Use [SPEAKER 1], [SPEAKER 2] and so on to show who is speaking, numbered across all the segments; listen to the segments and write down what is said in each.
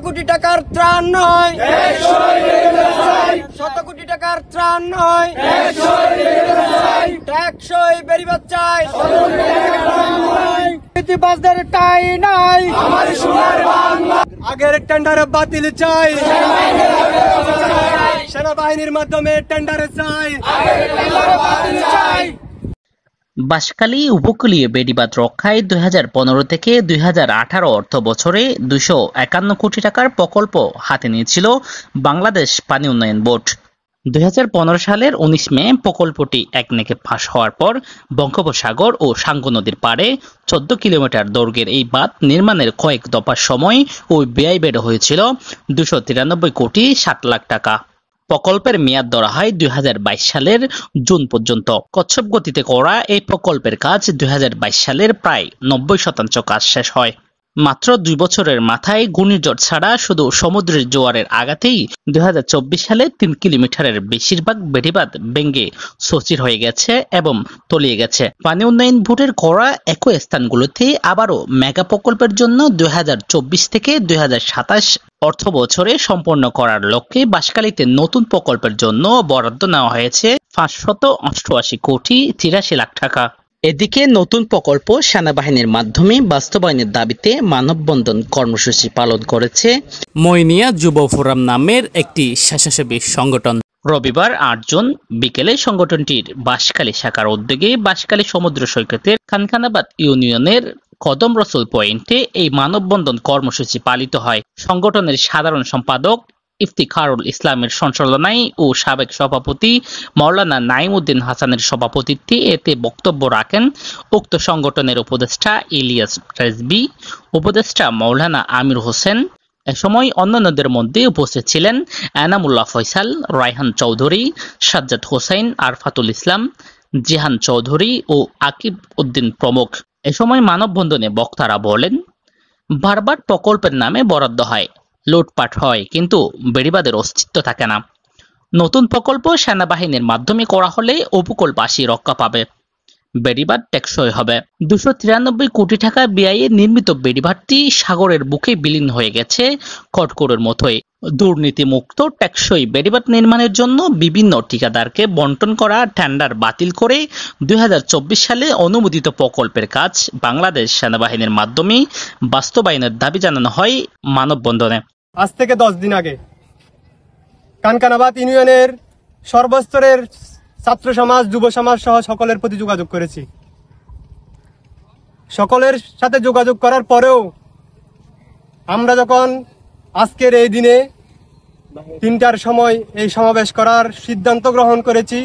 [SPEAKER 1] কোটি টাকার ত্রাণ নয়, শত কোটি টাকার ত্রাণ নয়, টেকসই বেড়িবাঁধ চাই, নীতিবাজদের টাই নাই, আগের টেন্ডারে বাতিল চাই, সেনাবাহিনীর মাধ্যমে টেন্ডারে চাই।
[SPEAKER 2] বাঁশখালী উপকূলীয় বেড়িবাঁধ রক্ষায় 2015 থেকে 2018 অর্থ বছরে 251 কোটি টাকার প্রকল্প হাতে নিয়েছিল বাংলাদেশ পানি উন্নয়ন বোর্ড। 2015 সালের 19 মে প্রকল্পটি একনেকে পাশ হওয়ার পর বঙ্গোপসাগর ও সাঙ্গু নদীর পাড়ে 14 কিলোমিটার দৈর্ঘ্যের এই বাঁধ নির্মাণের কয়েক দফার সময় ও ব্যয় বেড়ে হয়েছিল 293 কোটি 60 লাখ টাকা। প্রকল্পের মেয়াদ ধরা হয় 2022 সালের জুন পর্যন্ত। কচ্ছপ গতিতে করা এই প্রকল্পের কাজ 2022 সালের প্রায় 90% কাজ শেষ হয়। মাত্র 2 বছরের মাথায় ঘূর্ণিঝড় ছাড়া শুধু সমুদ্রের জোয়ারের আঘাতেই 2024 সালে 3 কিলোমিটারের বেশিরভাগ বেড়িবাঁধ ভেঙে সচির হয়ে গেছে এবং তলিয়ে গেছে। পানি উন্নয়ন বোর্ডের করা একই স্থানগুলোতে আবারও মেগা প্রকল্পের জন্য 2024 থেকে 2027 অর্থ বছরে সম্পন্ন করার লক্ষ্যে বাঁশখালীতে নতুন প্রকল্পের জন্য বরাদ্দ নেওয়া হয়েছে 588 কোটি 83 লাখ টাকা। এদিকে নতুন প্রকল্প সেনাবাহিনীর মাধ্যমে বাস্তবায়নের দাবিতে মানববন্ধন কর্মসূচি পালন করেছে মইনিয়া যুব ফোরাম নামের একটি স্বেচ্ছাসেবী সংগঠন। রবিবার 8 জুন বিকেলে সংগঠনটির বাঁশখালী শাখার উদ্যোগে বাঁশখালী সমুদ্র সৈকতের খানখানাবাদ ইউনিয়নের কদম রসুল পয়েন্টে এই মানববন্ধন কর্মসূচি পালিত হয়। সংগঠনের সাধারণ সম্পাদক ইফতিখারুল ইসলামের সঞ্চালনায় ও সাবেক সভাপতি মাওলানা নাইমউদ্দিন হাসানের সভাপতিত্বে এতে বক্তব্য রাখেন উক্ত সংগঠনের উপদেষ্টা ইলিয়াস রেজবি, উপদেষ্টা মাওলানা আমির হোসেন। এ সময় অন্যান্যদের মধ্যে উপস্থিত ছিলেন এনামুল্লাহ ফয়সাল, রায়হান চৌধুরী, সাজ্জাদ হোসেন, আরফাতুল ইসলাম, জিহান চৌধুরী ও আকিব উদ্দিন প্রমুখ। এ সময় মানববন্ধনে বক্তারা বলেন, বারবার প্রকল্পের নামে বরাদ্দ হয়, লুটপাট হয়, কিন্তু বেড়িবাঁধের অস্তিত্ব থাকে না। নতুন প্রকল্প সেনাবাহিনীর মাধ্যমে করা হলে উপকূলবাসী রক্ষা পাবে, বেড়িবাঁধ টেকসই হবে। 293 কোটি টাকা ব্যয়ে নির্মিত বেড়িবাঁধটি সাগরের বুকে বিলীন হয়ে গেছে কটকরের মতোই। দুর্নীতিমুক্ত টেকসই বেড়িবাঁধ নির্মাণের জন্য বিভিন্ন ঠিকাদারকে বন্টন করা টেন্ডার বাতিল করে 2024 সালে অনুমোদিত প্রকল্পের কাজ বাংলাদেশ সেনাবাহিনীর মাধ্যমে বাস্তবায়নের দাবি জানানো হয় মানববন্ধনে।
[SPEAKER 1] আজ থেকে 10 দিন আগে খানখানাবাদ ইউনিয়নের সর্বস্তরের ছাত্র সমাজ, যুব সমাজ সহ সকলের প্রতি যোগাযোগ করেছি। সকলের সাথে যোগাযোগ করার পরেও আমরা যখন আজকের এই দিনে 3টার সময় এই সমাবেশ করার সিদ্ধান্ত গ্রহণ করেছি,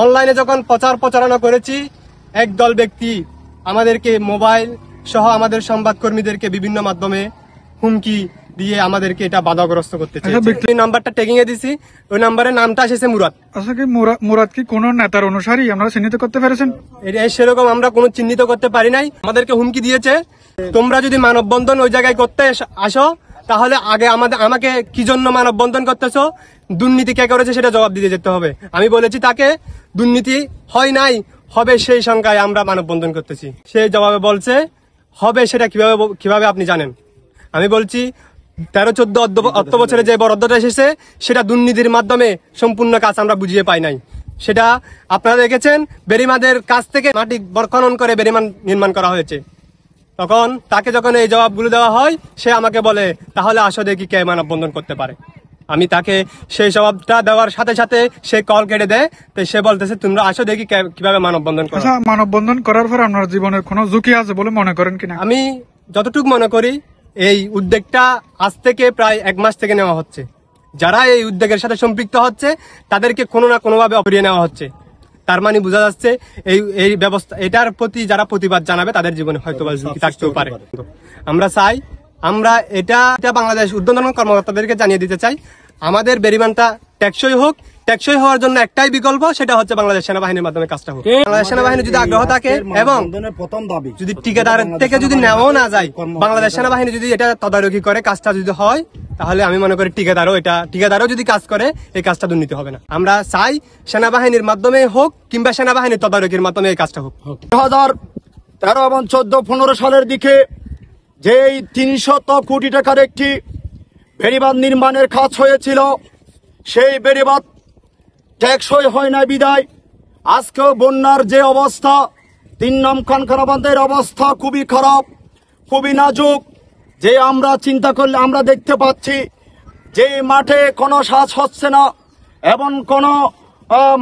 [SPEAKER 1] অনলাইনে যখন প্রচারণা করেছি, একদল ব্যক্তি আমাদেরকে মোবাইল সহ আমাদের সংবাদকর্মীদেরকে বিভিন্ন মাধ্যমে হুমকি দিয়ে আমাদেরকে এটা বাধাগ্রস্ত করতে চাই। নাম্বারটা ট্যাগিং এ দিছি, ওই নাম্বারের নামটা এসেছে মুরাদ।
[SPEAKER 3] আচ্ছা, কি মুরাদ কি কোন নেতার অনুসারী আপনারা চিহ্নিত করতে পেরেছেন?
[SPEAKER 1] সেরকম আমরা কোনো চিহ্নিত করতে পারি নাই। আমাদেরকে হুমকি দিয়েছে, তোমরা যদি মানববন্ধন ওই জায়গায় করতে আসো তাহলে আগে আমাকে কি জন্য মানববন্ধন করতেছো, দুর্নীতি কে করেছে সেটা জবাব দিতে যেতে হবে। আমি বলেছি তাকে, দুর্নীতি হয় নাই, হবে সেই সংখ্যায় আমরা মানববন্ধন করতেছি। সে জবাবে বলছে, হবে সেটা কিভাবে আপনি জানেন? আমি বলছি 13-14 অর্থ বছরে যে বরাদ্দটা এসেছে সেটা দুর্নীতির মাধ্যমে সম্পূর্ণ কাজ আমরা বুঝিয়ে পাই নাই। সেটা আপনারা দেখেছেন, বেড়িবাঁধের কাছ থেকে মাটি খনন করে বেড়িবাঁধ নির্মাণ করা হয়েছে। তখন তাকে যখন এই জবাবগুলো দেওয়া হয়, সে আমাকে বলে, তাহলে আসো দেখি কে মানববন্ধন করতে পারে। আমি তাকে সেই জবাবটা দেওয়ার সাথে সাথে সে কল কেটে দেয়। তো সে বলতেছে, তোমরা আসো দেখি কিভাবে মানববন্ধন করো।
[SPEAKER 3] মানববন্ধন করার পর আপনার জীবনের কোনো ঝুঁকি আছে বলে মনে করেন কিনা?
[SPEAKER 1] আমি যতটুকু মনে করি, এই উদ্যোগটা আজ থেকে প্রায় 1 মাস থেকে নেওয়া হচ্ছে। যারা এই উদ্যোগের সাথে সম্পৃক্ত হচ্ছে তাদেরকে কোনো না কোনোভাবে অপরিয়ে নেওয়া হচ্ছে। তার মানে বোঝা যাচ্ছে এই ব্যবস্থা, এটার প্রতি যারা প্রতিবাদ জানাবে তাদের জীবনে হয়তো ঝুঁকি থাকতেও পারে। আমরা চাই, আমরা এটা বাংলাদেশ ঊর্ধ্বতন কর্মকর্তাদেরকে জানিয়ে দিতে চাই, আমাদের বেড়িবাঁধটা টেকসই হোক। টেকসই হওয়ার জন্য একটাই বিকল্প, সেটা হচ্ছে বাংলাদেশ সেনাবাহিনীর মাধ্যমে কাজটা হোক। বাংলাদেশ সেনাবাহিনীর যদি আগ্রহ থাকে এবং যদি ঠিকাদার থেকে যদি নেওয়াও না যায়, বাংলাদেশ সেনাবাহিনী যদি এটা তদারকি করে কাজটা যদি হয়, তাহলে আমি মনে করি ঠিকাদারও যদি কাজ করে এই কাজটা দুর্নীতি হবে না। আমরা চাই সেনাবাহিনীর মাধ্যমে হোক কিংবা সেনাবাহিনীর তদারকির মাধ্যমে এই কাজটা হোক।
[SPEAKER 4] 2013 এবং 14-15 সালের দিকে যেই 300 কোটি টাকার একটি বেড়িবাঁধ নির্মাণের কাজ হয়েছিল, সেই বেড়িবাঁধ টেকসই হয় না বিদায় আজকেও বন্যার যে অবস্থা, 3 নং খানখানা বাঁধের অবস্থা খুবই খারাপ, খুবই নাজুক। যে আমরা চিন্তা করলে আমরা দেখতে পাচ্ছি যে মাঠে কোনো চাষ হচ্ছে না এবং কোনো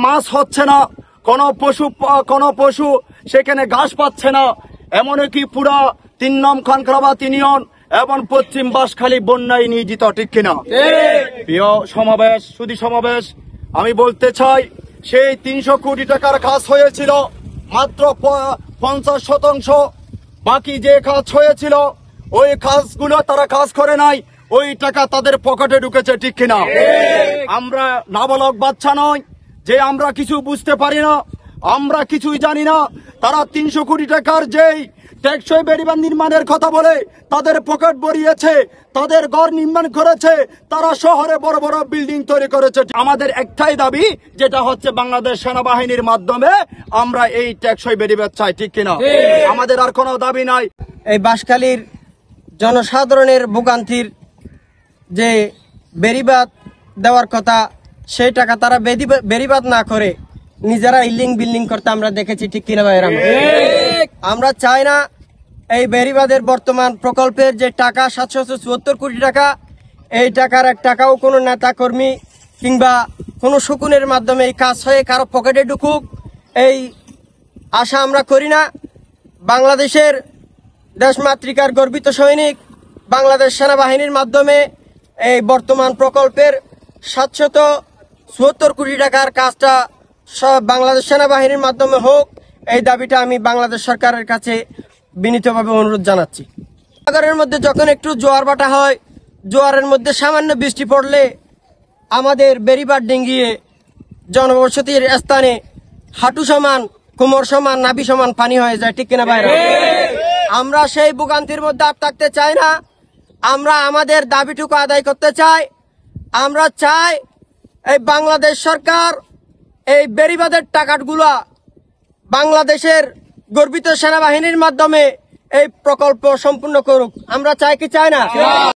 [SPEAKER 4] মাছ হচ্ছে না, কোনো পশু সেখানে ঘাস পাচ্ছে না। এমনকি পুরা 3 নং খানখানাবাদ ইউনিয়ন এবং পশ্চিম বাঁশখালী বন্যায় নিয়োজিত, ঠিক কিনা? প্রিয় সমাবেশ, সুধী সমাবেশ, আমি বলতে চাই সেই 300 কোটি টাকার কাজ হয়েছিল মাত্র 50%। বাকি যে কাজ হয়েছিল ওই কাজগুলো তারা কাজ করে নাই, ওই টাকা তাদের পকেটে ঢুকেছে, ঠিক কিনা? আমরা নাবালক বাচ্চা নয় যে আমরা কিছু বুঝতে পারি না, আমরা কিছুই জানি না। তারা 300 কোটি টাকার যেই টেকসই বেড়িবাঁধ নির্মাণের কথা বলে তাদের পকেট ভরিয়েছে, তাদের ঘর নির্মাণ করেছে, তারা শহরে বড় বড় বিল্ডিং তৈরি করেছে। আমাদের একটাই দাবি, যেটা হচ্ছে বাংলাদেশ সেনাবাহিনীর মাধ্যমে আমরা এই টেকসই বেড়িবাঁধ চাই, ঠিক কিনা? আমাদের আর কোনো দাবি নাই।
[SPEAKER 5] এই বাঁশখালীর জনসাধারণের ভোগান্তির যে বেড়িবাঁধ দেওয়ার কথা, সেই টাকা তারা বেড়িবাঁধ না করে নিজেরা বিল্ডিং করতে আমরা দেখেছি, ঠিক কিনা ভাইয়েরা? আমরা চাই না এই বেড়িবাঁধের বর্তমান প্রকল্পের যে টাকা 774 কোটি টাকা, এই টাকার 1 টাকাও কোনো নেতা কর্মী কিংবা কোনো শকুনের মাধ্যমে এই কাজ হয়ে কারো পকেটে ঢুকুক, এই আশা আমরা করি না। বাংলাদেশের দেশমাতৃকার গর্বিত সৈনিক বাংলাদেশ সেনাবাহিনীর মাধ্যমে এই বর্তমান প্রকল্পের 774 কোটি টাকার কাজটা সব বাংলাদেশ সেনাবাহিনীর মাধ্যমে হোক, এই দাবিটা আমি বাংলাদেশ সরকারের কাছে বিনীতভাবে অনুরোধ জানাচ্ছি। সাগরের মধ্যে যখন একটু জোয়ার ভাটা হয়, জোয়ারের মধ্যে সামান্য বৃষ্টি পড়লে আমাদের বেড়িবাঁধ ডিঙ্গিয়ে জনবসতির স্থানে হাঁটু সমান, কোমর সমান, নাভি সমান পানি হয়ে যায়, ঠিক কিনা ভাইরা? আমরা সেই ভোগান্তির মধ্যে আর থাকতে চাই না। আমরা আমাদের দাবিটুকু আদায় করতে চাই। আমরা চাই এই বাংলাদেশ সরকার এই বেড়িবাঁধের টাকাগুলা বাংলাদেশের গর্বিত সেনাবাহিনীর মাধ্যমে এই প্রকল্প সম্পূর্ণ করুক। আমরা চাই কি চাই না?